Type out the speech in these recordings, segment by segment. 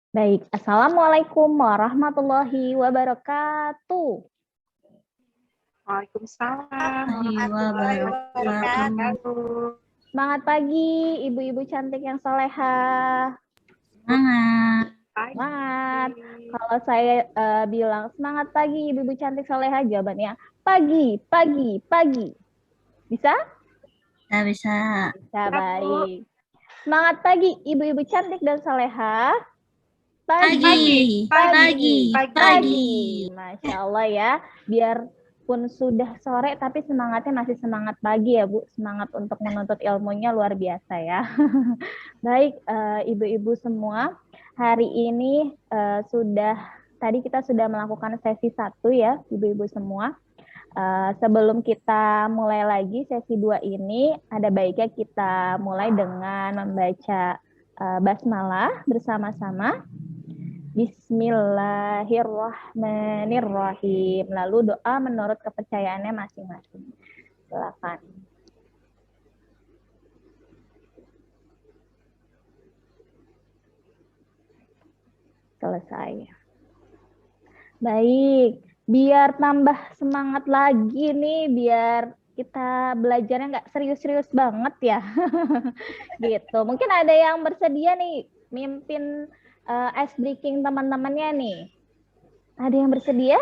Baik, Assalamualaikum warahmatullahi wabarakatuh. Waalaikumsalam Warahmatullahi warahmatullahi wabarakatuh. wabarakatuh. Semangat pagi, ibu-ibu cantik yang solehah. Semangat. Semangat. Kalau saya bilang semangat pagi, ibu-ibu cantik solehah, jawabannya pagi, pagi, pagi. Bisa? Kita bisa. Bisa, baik. Semangat pagi, ibu-ibu cantik dan solehah. Pagi. Masya Allah ya, biarpun sudah sore tapi semangatnya masih semangat pagi ya Bu, semangat untuk menuntut ilmunya luar biasa ya. Baik, ibu-ibu semua, hari ini tadi kita sudah melakukan sesi 1 ya, ibu-ibu semua. Sebelum kita mulai lagi sesi 2 ini, ada baiknya kita mulai dengan membaca basmalah bersama-sama. Bismillahirrahmanirrahim. Lalu doa menurut kepercayaannya masing-masing. Silakan. Selesai. Baik, biar tambah semangat lagi nih, biar kita belajarnya nggak serius-serius banget ya. Gitu. Mungkin ada yang bersedia nih mimpin ice breaking teman-temannya nih. Ada yang bersedia?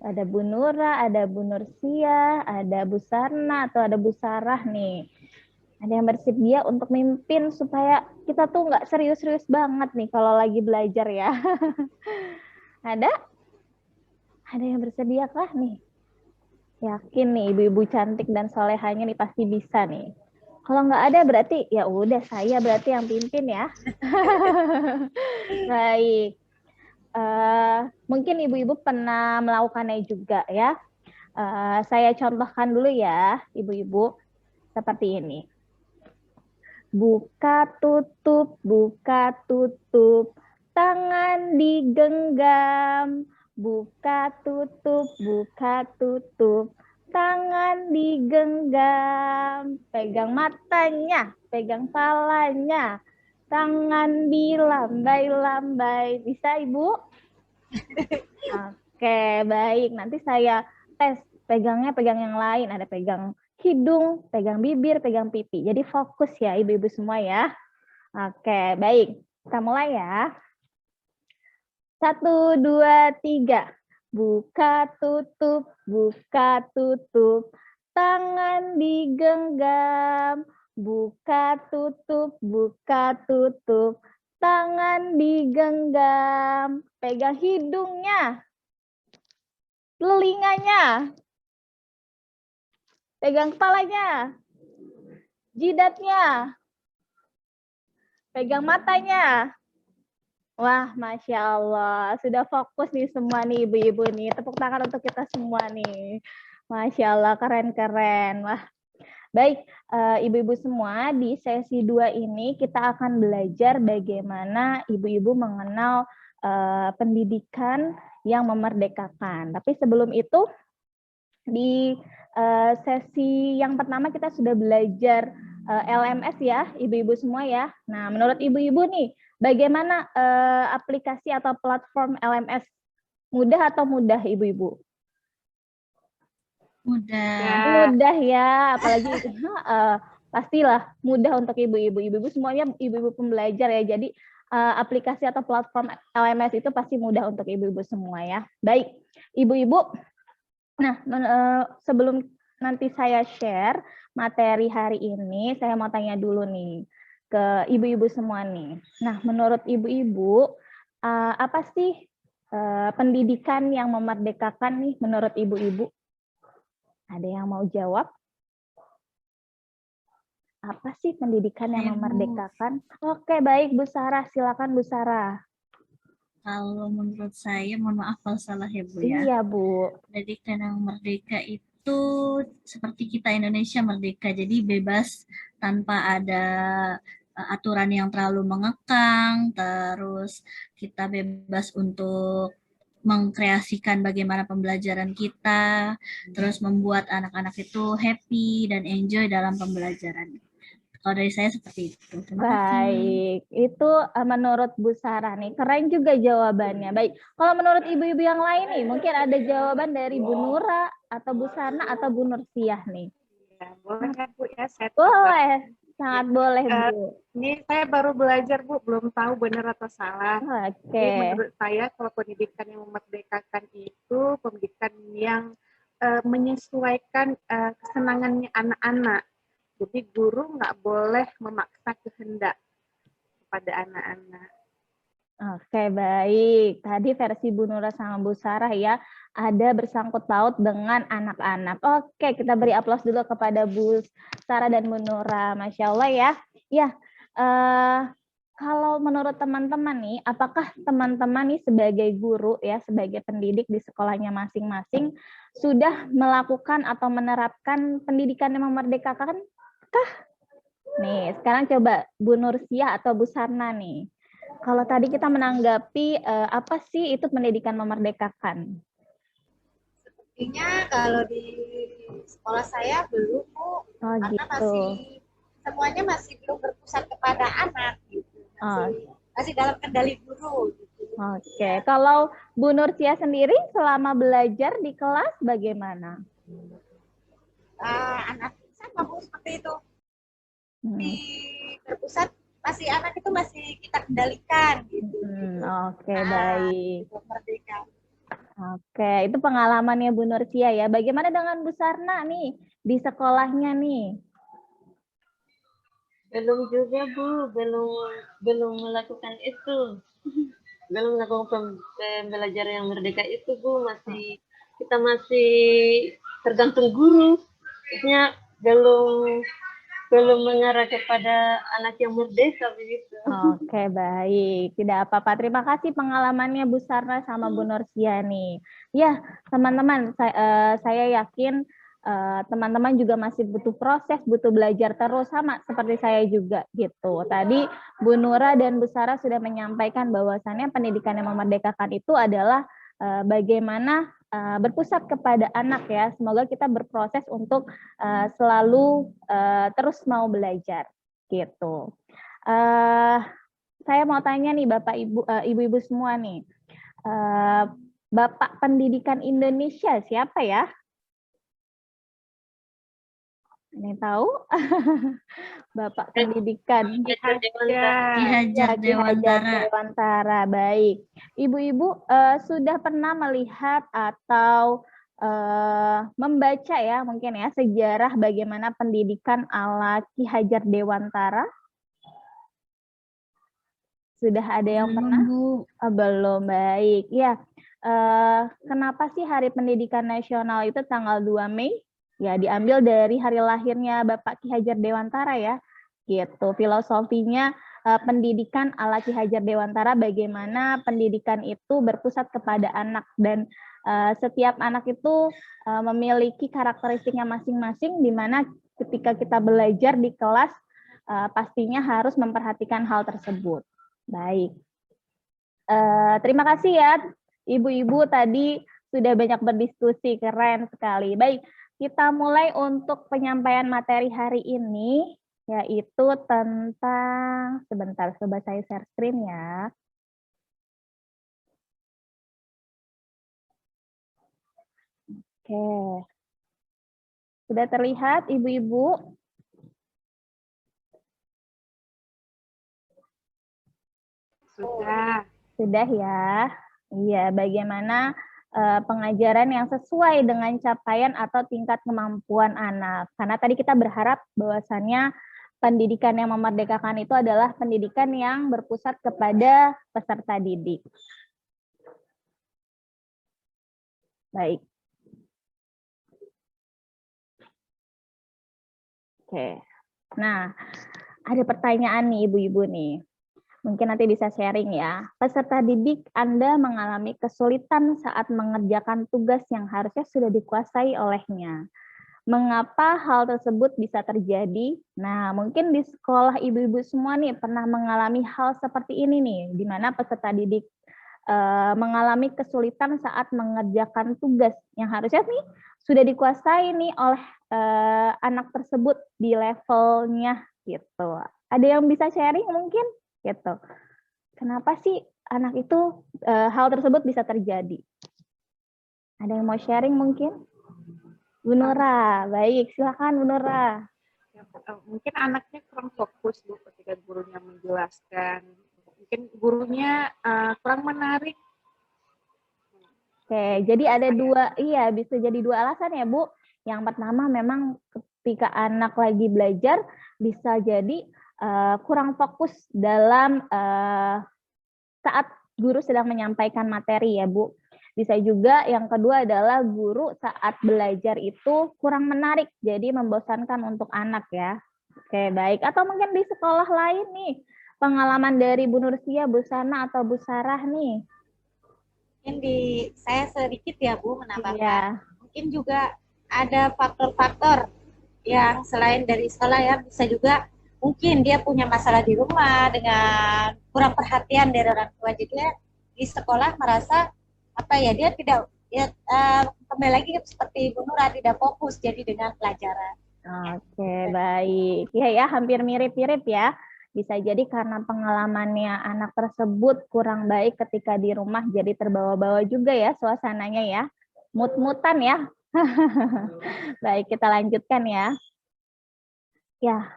Ada Bu Nura, ada Bu Nursia, ada Bu Sarna, atau ada Bu Sarah nih. Ada yang bersedia untuk mimpin supaya kita tuh nggak serius-serius banget nih kalau lagi belajar ya. Ada? Ada yang bersedia kah nih? Yakin nih ibu-ibu cantik dan solehanya nih pasti bisa nih. Kalau nggak ada berarti ya udah saya berarti yang pimpin ya. Baik. Mungkin ibu-ibu pernah melakukannya juga ya. Saya contohkan dulu ya, ibu-ibu. Seperti ini. Buka tutup, tangan digenggam. Buka tutup, tangan digenggam. Pegang matanya, pegang palanya. Tangan dilambai-lambai. Bisa, Ibu? Oke, baik. Nanti saya tes. Pegangnya pegang yang lain. Ada pegang hidung, pegang bibir, pegang pipi. Jadi fokus ya ibu-ibu semua ya. Oke, baik. Kita mulai ya. 1, 2, 3. Buka tutup. Tangan digenggam. Buka tutup. Tangan digenggam. Pegang hidungnya. Telinganya. Pegang kepalanya. Jidatnya. Pegang matanya. Wah, Masya Allah. Sudah fokus nih semua nih ibu-ibu nih. Tepuk tangan untuk kita semua nih. Masya Allah, keren-keren. Wah, baik, ibu-ibu semua, di sesi 2 ini kita akan belajar bagaimana ibu-ibu mengenal pendidikan yang memerdekakan. Tapi sebelum itu, di sesi yang pertama kita sudah belajar LMS ya, ibu-ibu semua ya. Nah, menurut ibu-ibu nih, bagaimana aplikasi atau platform LMS? Mudah atau mudah, ibu-ibu? Mudah ya, apalagi pastilah mudah untuk ibu-ibu. Ibu-ibu semuanya ibu-ibu pembelajar ya. Jadi aplikasi atau platform LMS itu pasti mudah untuk ibu-ibu semua ya. Baik, ibu-ibu. Nah, sebelum nanti saya share materi hari ini, saya mau tanya dulu nih ke ibu-ibu semua nih. Nah, menurut ibu-ibu, apa sih pendidikan yang memerdekakan nih menurut ibu-ibu? Ada yang mau jawab? Apa sih pendidikan yang memerdekakan? Oke, baik Bu Sarah, silakan Bu Sarah. Kalau menurut saya, mohon maaf kalau salah ya Bu ya. Iya Bu. Pendidikan yang merdeka itu seperti kita Indonesia merdeka, jadi bebas tanpa ada aturan yang terlalu mengekang, terus kita bebas untuk mengkreasikan bagaimana pembelajaran kita, terus membuat anak-anak itu happy dan enjoy dalam pembelajaran. Kalau dari saya seperti itu. Terima kasih. Baik, itu menurut Bu Sarah nih, keren juga jawabannya. Baik, kalau menurut ibu-ibu yang lain nih, mungkin ada jawaban dari Bu Nura atau Bu Sana atau Bu Nursiah nih. Ya, boleh kan Bu ya? Saya Boleh, sangat Ya. boleh Bu. Ini saya baru belajar Bu, belum tahu benar atau salah. Oke. Jadi menurut saya kalau pendidikan yang memerdekakan itu pendidikan yang menyesuaikan kesenangannya anak-anak. Jadi guru nggak boleh memaksa kehendak kepada anak-anak. Oke, baik. Tadi versi Bu Nura sama Bu Sarah ya, ada bersangkut paut dengan anak-anak. Oke, kita beri aplaus dulu kepada Bu Sarah dan Bu Nura. Masya Allah ya. Ya, kalau menurut teman-teman nih, apakah teman-teman nih sebagai guru ya, sebagai pendidik di sekolahnya masing-masing, sudah melakukan atau menerapkan pendidikan yang memerdekakan kah? Nih, sekarang coba Bu Nursiah atau Bu Sarna nih. Kalau tadi kita menanggapi apa sih itu pendidikan memerdekakan? Sepertinya kalau di sekolah saya belum, Bu. Karena gitu. Semuanya masih belum berpusat kepada anak gitu. Masih dalam kendali guru gitu. Oke, kalau Bu Nursiah sendiri selama belajar di kelas bagaimana? Anak sama Bu seperti itu. Di terpusat anak itu masih kita kendalikan gitu. Oke, baik. Merdeka. Oke, itu pengalamannya Bu Nursiah ya. Bagaimana dengan Bu Sarna nih di sekolahnya nih? Belum juga Bu, belum melakukan itu. Belum melakukan pembelajaran yang merdeka itu Bu, kita masih tergantung guru. Maksudnya belum mengarah kepada anak yang merdeka begitu. Oke, baik. Tidak apa-apa. Terima kasih pengalamannya Bu Sarna sama Bu Nursiah nih. Ya, teman-teman, saya yakin teman-teman juga masih butuh proses, butuh belajar terus sama seperti saya juga gitu. Tadi Bu Nura dan Bu Sarah sudah menyampaikan bahwasannya pendidikan yang memerdekakan itu adalah bagaimana berpusat kepada anak ya. Semoga kita berproses untuk selalu terus mau belajar gitu. Saya mau tanya nih Bapak Ibu, ibu-ibu semua nih. Bapak Pendidikan Indonesia siapa ya? Ini tahu? Bapak Pendidikan Ki Hajar Dewantara. Baik. Ibu-ibu sudah pernah melihat atau membaca ya mungkin ya sejarah bagaimana pendidikan ala Ki Hajar Dewantara? Sudah ada yang pernah? Belum, baik. Ya, kenapa sih Hari Pendidikan Nasional itu tanggal 2 Mei? Ya, diambil dari hari lahirnya Bapak Ki Hajar Dewantara ya. Gitu, filosofinya pendidikan ala Ki Hajar Dewantara, bagaimana pendidikan itu berpusat kepada anak dan setiap anak itu memiliki karakteristiknya masing-masing, di mana ketika kita belajar di kelas pastinya harus memperhatikan hal tersebut. Baik, terima kasih ya ibu-ibu tadi sudah banyak berdiskusi, keren sekali. Baik, kita mulai untuk penyampaian materi hari ini, yaitu tentang, sebentar, coba saya share screen ya. Oke, sudah terlihat ibu-ibu? Sudah ya. Iya, bagaimana pengajaran yang sesuai dengan capaian atau tingkat kemampuan anak. Karena tadi kita berharap bahwasannya pendidikan yang memerdekakan itu adalah pendidikan yang berpusat kepada peserta didik. Baik. Oke. Nah, ada pertanyaan nih ibu-ibu nih. Mungkin nanti bisa sharing ya. Peserta didik Anda mengalami kesulitan saat mengerjakan tugas yang harusnya sudah dikuasai olehnya. Mengapa hal tersebut bisa terjadi? Nah, mungkin di sekolah ibu-ibu semua nih pernah mengalami hal seperti ini nih, di mana peserta didik mengalami kesulitan saat mengerjakan tugas yang harusnya nih sudah dikuasai nih oleh anak tersebut di levelnya gitu. Ada yang bisa sharing mungkin gitu. Kenapa sih anak itu hal tersebut bisa terjadi? Ada yang mau sharing mungkin? Bu Nura, baik, silakan Bu Nura. Mungkin anaknya kurang fokus Bu ketika gurunya menjelaskan. Mungkin gurunya kurang menarik. Oke, jadi ada dua, iya bisa jadi dua alasan ya Bu. Yang pertama memang ketika anak lagi belajar bisa jadi kurang fokus dalam saat guru sedang menyampaikan materi ya Bu. Bisa juga yang kedua adalah guru saat belajar itu kurang menarik, jadi membosankan untuk anak ya. Oke, baik. Atau mungkin di sekolah lain nih, pengalaman dari Bu Nursia, Bu Sana, atau Bu Sarah nih. Mungkin saya sedikit ya Bu menambahkan. Iya. Mungkin juga ada faktor-faktor yang selain dari sekolah ya, bisa juga mungkin dia punya masalah di rumah dengan kurang perhatian dari orang tua, jadi di sekolah merasa apa ya, dia tidak ya, kembali lagi seperti Bu Nura, tidak fokus jadi dengan pelajaran. Oke, baik. Ya, hampir mirip-mirip ya. Bisa jadi karena pengalamannya anak tersebut kurang baik ketika di rumah, jadi terbawa-bawa juga ya suasananya ya. Mut-mutan ya. Baik, kita lanjutkan ya. Ya,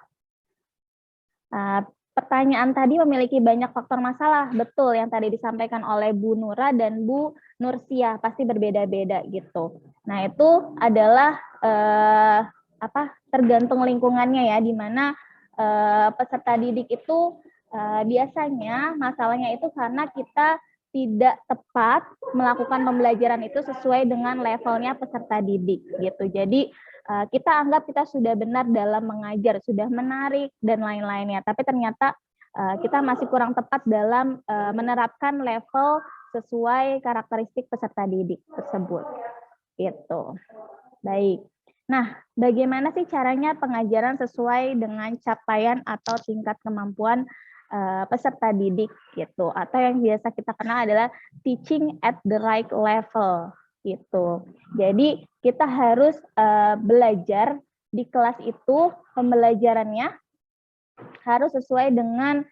pertanyaan tadi memiliki banyak faktor masalah, betul yang tadi disampaikan oleh Bu Nura dan Bu Nursia, pasti berbeda-beda gitu. Nah itu adalah tergantung lingkungannya ya, di mana peserta didik itu biasanya masalahnya itu karena kita tidak tepat melakukan pembelajaran itu sesuai dengan levelnya peserta didik gitu. Jadi kita anggap kita sudah benar dalam mengajar, sudah menarik dan lain-lainnya, tapi ternyata kita masih kurang tepat dalam menerapkan level sesuai karakteristik peserta didik tersebut. Gitu. Baik. Nah, bagaimana sih caranya pengajaran sesuai dengan capaian atau tingkat kemampuan peserta didik gitu, atau yang biasa kita kenal adalah teaching at the right level gitu. Jadi kita harus belajar di kelas itu, pembelajarannya harus sesuai dengan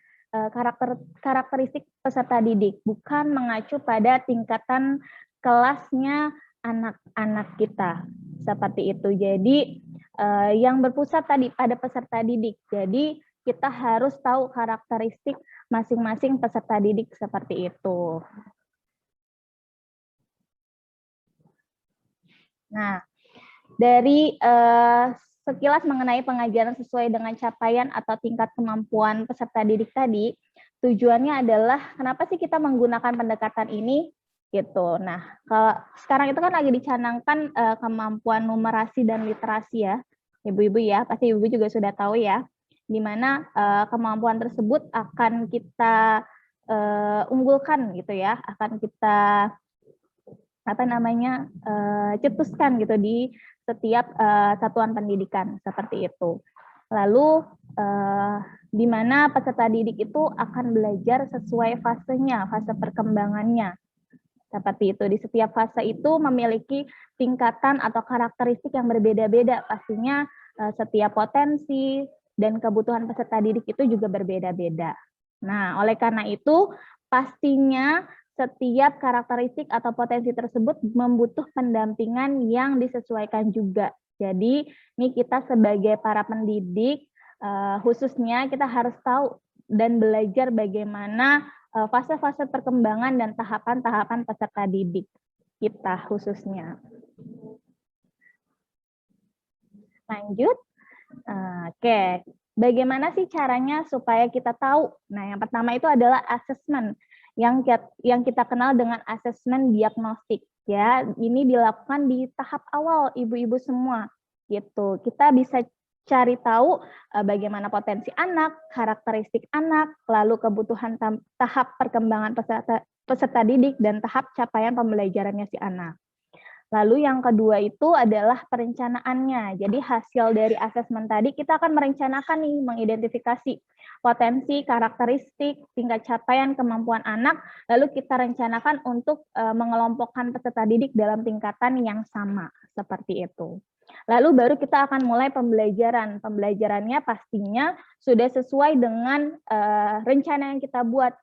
karakteristik peserta didik, bukan mengacu pada tingkatan kelasnya anak-anak kita seperti itu. Jadi yang berpusat tadi pada peserta didik. Jadi kita harus tahu karakteristik masing-masing peserta didik seperti itu. Nah, dari sekilas mengenai pengajaran sesuai dengan capaian atau tingkat kemampuan peserta didik tadi, tujuannya adalah kenapa sih kita menggunakan pendekatan ini gitu. Nah, kalau sekarang itu kan lagi dicanangkan kemampuan numerasi dan literasi ya, ibu-ibu ya, pasti ibu juga sudah tahu ya, di mana kemampuan tersebut akan kita unggulkan gitu ya, akan kita cetuskan gitu di setiap satuan pendidikan seperti itu. Lalu di mana peserta didik itu akan belajar sesuai fasenya, fase perkembangannya. Seperti itu, di setiap fase itu memiliki tingkatan atau karakteristik yang berbeda-beda. Pastinya setiap potensi dan kebutuhan peserta didik itu juga berbeda-beda. Nah, oleh karena itu pastinya setiap karakteristik atau potensi tersebut membutuh pendampingan yang disesuaikan juga. Jadi, ini kita sebagai para pendidik, khususnya kita harus tahu dan belajar bagaimana fase-fase perkembangan dan tahapan-tahapan peserta didik kita khususnya. Lanjut. Oke, bagaimana sih caranya supaya kita tahu? Nah, yang pertama itu adalah assessment yang kita kenal dengan asesmen diagnostik ya. Ini dilakukan di tahap awal ibu-ibu semua gitu. Kita bisa cari tahu bagaimana potensi anak, karakteristik anak, lalu kebutuhan tahap perkembangan peserta didik dan tahap capaian pembelajarannya si anak. Lalu yang kedua itu adalah perencanaannya. Jadi hasil dari asesmen tadi kita akan merencanakan nih, mengidentifikasi potensi, karakteristik, tingkat capaian, kemampuan anak, lalu kita rencanakan untuk mengelompokkan peserta didik dalam tingkatan yang sama, seperti itu. Lalu baru kita akan mulai pembelajaran. Pembelajarannya pastinya sudah sesuai dengan rencana yang kita buat.